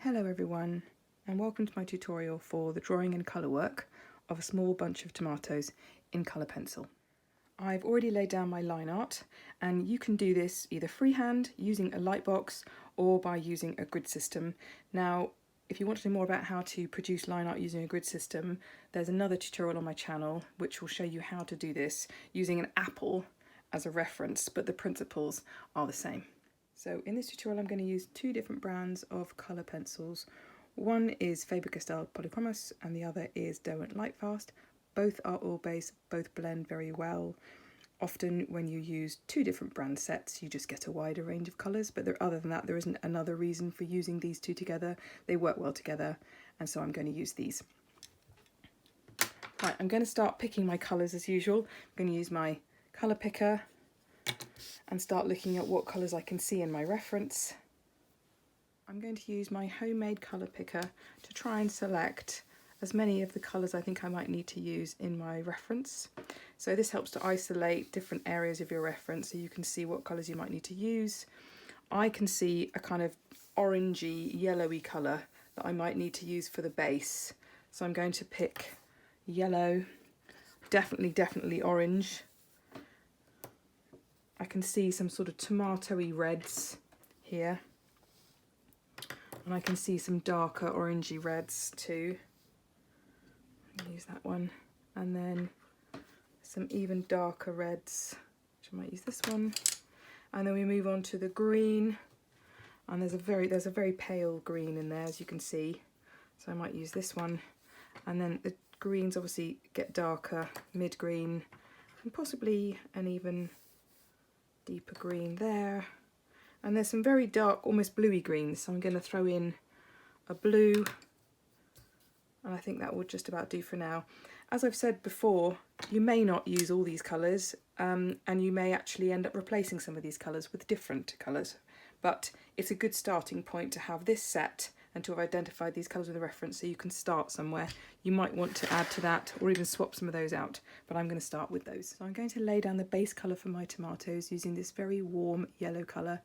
Hello everyone, and welcome to my tutorial for the drawing and colour work of a small bunch of tomatoes in colour pencil. I've already laid down my line art, and you can do this either freehand using a light box or by using a grid system. Now, if you want to know more about how to produce line art using a grid system, there's another tutorial on my channel which will show you how to do this using an apple as a reference, but the principles are the same. So in this tutorial I'm going to use two different brands of colour pencils. One is Faber Castell Polychromos and the other is Derwent Lightfast. Both are oil-based, both blend very well. Often when you use two different brand sets you just get a wider range of colours, but other than that there isn't another reason for using these two together. They work well together, and so I'm going to use these. Right, I'm going to start picking my colours as usual. I'm going to use my colour picker and start looking at what colours I can see in my reference. I'm going to use my homemade colour picker to try and select as many of the colours I think I might need to use in my reference. So this helps to isolate different areas of your reference so you can see what colours you might need to use. I can see a kind of orangey, yellowy colour that I might need to use for the base. So I'm going to pick yellow, definitely orange. I can see some sort of tomatoey reds here, and I can see some darker orangey reds too. I'll use that one, and then some even darker reds, which I might use this one. And then we move on to the green, and there's a very pale green in there, as you can see, so I might use this one. And then the greens obviously get darker, mid green, and possibly an even deeper green there. And there's some very dark, almost bluey greens, so I'm going to throw in a blue, and I think that will just about do for now. As I've said before, you may not use all these colours, and you may actually end up replacing some of these colours with different colours, but it's a good starting point to have this set and to have identified these colours with a reference, so you can start somewhere. You might want to add to that or even swap some of those out, but I'm going to start with those. So I'm going to lay down the base colour for my tomatoes using this very warm yellow colour.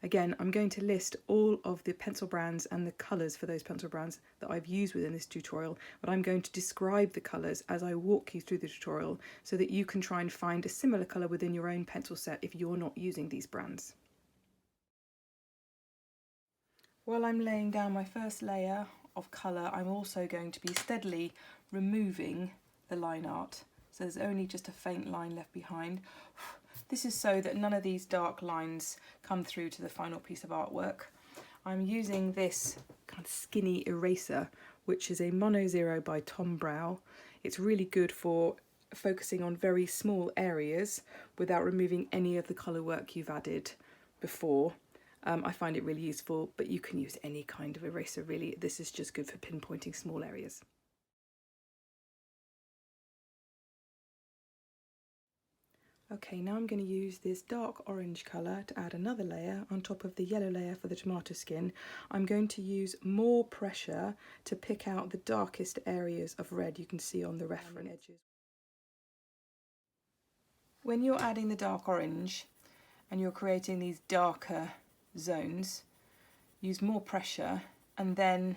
Again, I'm going to list all of the pencil brands and the colours for those pencil brands that I've used within this tutorial, but I'm going to describe the colours as I walk you through the tutorial so that you can try and find a similar colour within your own pencil set if you're not using these brands. While I'm laying down my first layer of colour, I'm also going to be steadily removing the line art, so there's only just a faint line left behind. This is so that none of these dark lines come through to the final piece of artwork. I'm using this kind of skinny eraser, which is a Mono Zero by Tombow. It's really good for focusing on very small areas without removing any of the colour work you've added before. I find it really useful, but you can use any kind of eraser really. This is just good for pinpointing small areas. Okay, now I'm going to use this dark orange colour to add another layer on top of the yellow layer for the tomato skin. I'm going to use more pressure to pick out the darkest areas of red you can see on the reference edges. When you're adding the dark orange and you're creating these darker zones, use more pressure and then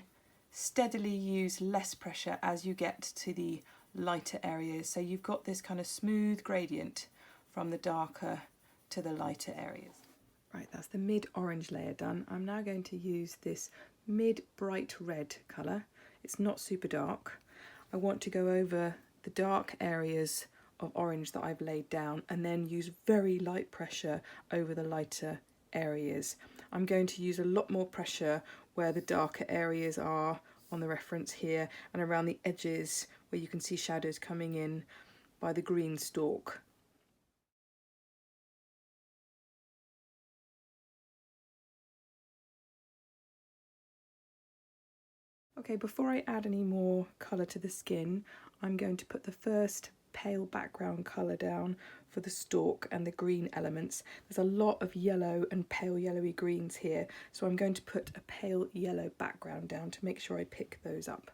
steadily use less pressure as you get to the lighter areas, so you've got this kind of smooth gradient from the darker to the lighter areas. Right, that's the mid orange layer done. I'm now going to use this mid bright red colour. It's not super dark. I want to go over the dark areas of orange that I've laid down and then use very light pressure over the lighter areas. I'm going to use a lot more pressure where the darker areas are on the reference here and around the edges where you can see shadows coming in by the green stalk. Okay, before I add any more colour to the skin, I'm going to put the first pale background colour down for the stalk and the green elements. There's a lot of yellow and pale yellowy greens here, so I'm going to put a pale yellow background down to make sure I pick those up.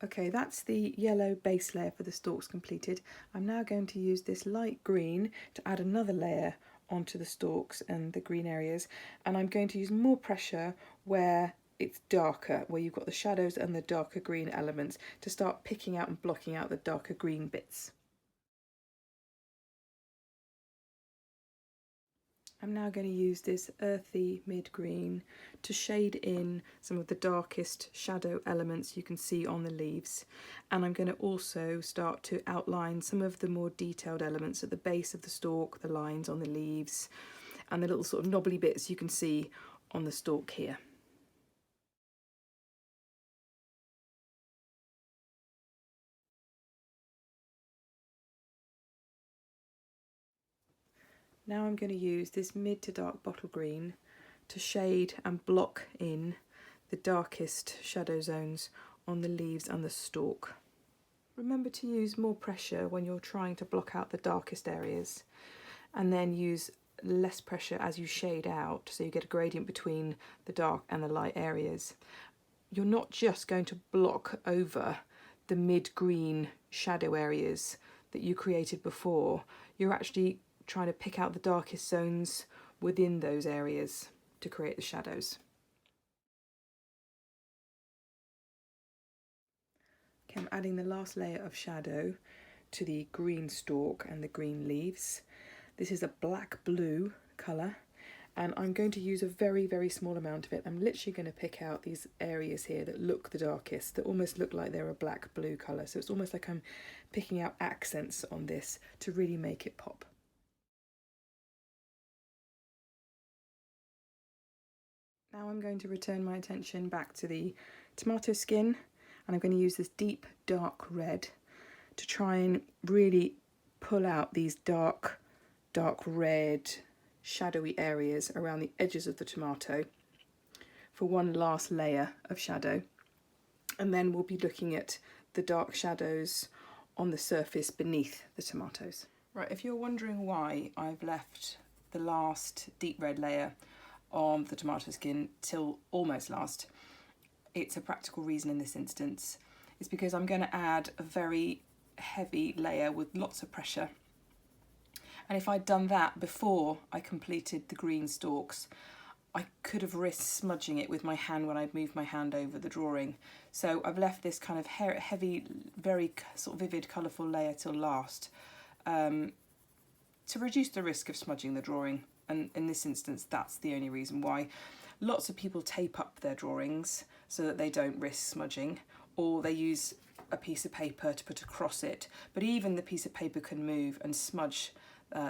Okay, that's the yellow base layer for the stalks completed. I'm now going to use this light green to add another layer onto the stalks and the green areas, and I'm going to use more pressure where it's darker, where you've got the shadows and the darker green elements, to start picking out and blocking out the darker green bits. I'm now going to use this earthy mid-green to shade in some of the darkest shadow elements you can see on the leaves, and I'm going to also start to outline some of the more detailed elements at the base of the stalk, the lines on the leaves, and the little sort of knobbly bits you can see on the stalk here. Now I'm going to use this mid to dark bottle green to shade and block in the darkest shadow zones on the leaves and the stalk. Remember to use more pressure when you're trying to block out the darkest areas, and then use less pressure as you shade out, so you get a gradient between the dark and the light areas. You're not just going to block over the mid-green shadow areas that you created before, you're actually trying to pick out the darkest zones within those areas to create the shadows. Okay, I'm adding the last layer of shadow to the green stalk and the green leaves. This is a black-blue colour, and I'm going to use a very, very small amount of it. I'm literally going to pick out these areas here that look the darkest, that almost look like they're a black-blue colour. So it's almost like I'm picking out accents on this to really make it pop. Now I'm going to return my attention back to the tomato skin, and I'm going to use this deep dark red to try and really pull out these dark red shadowy areas around the edges of the tomato for one last layer of shadow, and then we'll be looking at the dark shadows on the surface beneath the tomatoes. Right, if you're wondering why I've left the last deep red layer on the tomato skin till almost last, it's a practical reason in this instance. It's because I'm going to add a very heavy layer with lots of pressure, and if I'd done that before I completed the green stalks, I could have risked smudging it with my hand when I'd moved my hand over the drawing. So I've left this kind of heavy, very sort of vivid, colourful layer till last, to reduce the risk of smudging the drawing. And in this instance, that's the only reason why. Lots of people tape up their drawings so that they don't risk smudging, or they use a piece of paper to put across it. But even the piece of paper can move and smudge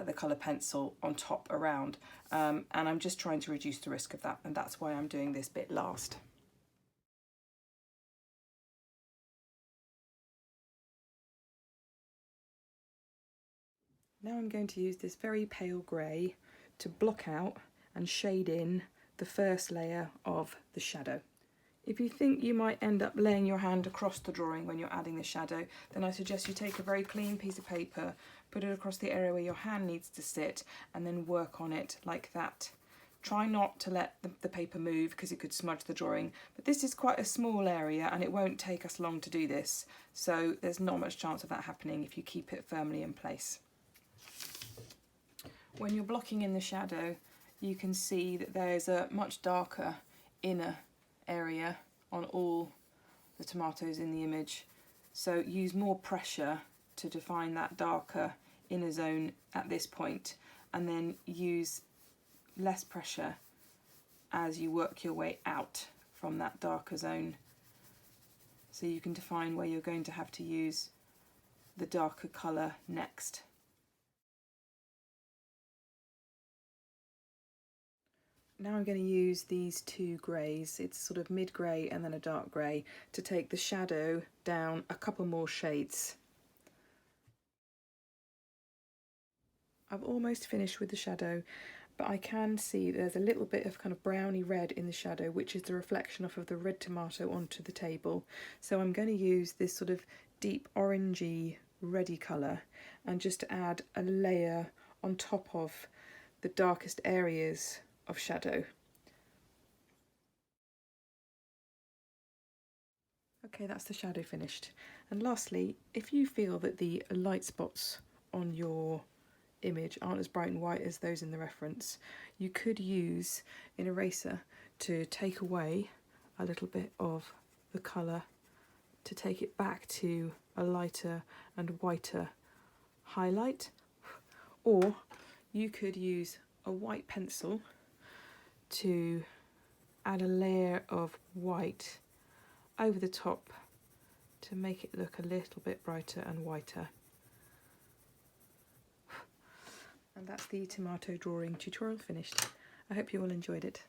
the colour pencil on top around, and I'm just trying to reduce the risk of that, and that's why I'm doing this bit last. Now I'm going to use this very pale grey to block out and shade in the first layer of the shadow. If you think you might end up laying your hand across the drawing when you're adding the shadow, then I suggest you take a very clean piece of paper, put it across the area where your hand needs to sit, and then work on it like that. Try not to let the paper move because it could smudge the drawing, but this is quite a small area and it won't take us long to do this, so there's not much chance of that happening if you keep it firmly in place. When you're blocking in the shadow, you can see that there's a much darker inner area on all the tomatoes in the image, so use more pressure to define that darker inner zone at this point, and then use less pressure as you work your way out from that darker zone, so you can define where you're going to have to use the darker colour next. Now I'm going to use these two greys, it's sort of mid-grey and then a dark grey, to take the shadow down a couple more shades. I've almost finished with the shadow, but I can see there's a little bit of kind of browny red in the shadow, which is the reflection off of the red tomato onto the table. So I'm going to use this sort of deep orangey reddy colour and just add a layer on top of the darkest areas of shadow. Okay, that's the shadow finished. And lastly, if you feel that the light spots on your image aren't as bright and white as those in the reference. You could use an eraser to take away a little bit of the colour to take it back to a lighter and whiter highlight, or you could use a white pencil to add a layer of white over the top to make it look a little bit brighter and whiter. And that's the tomato drawing tutorial finished. I hope you all enjoyed it.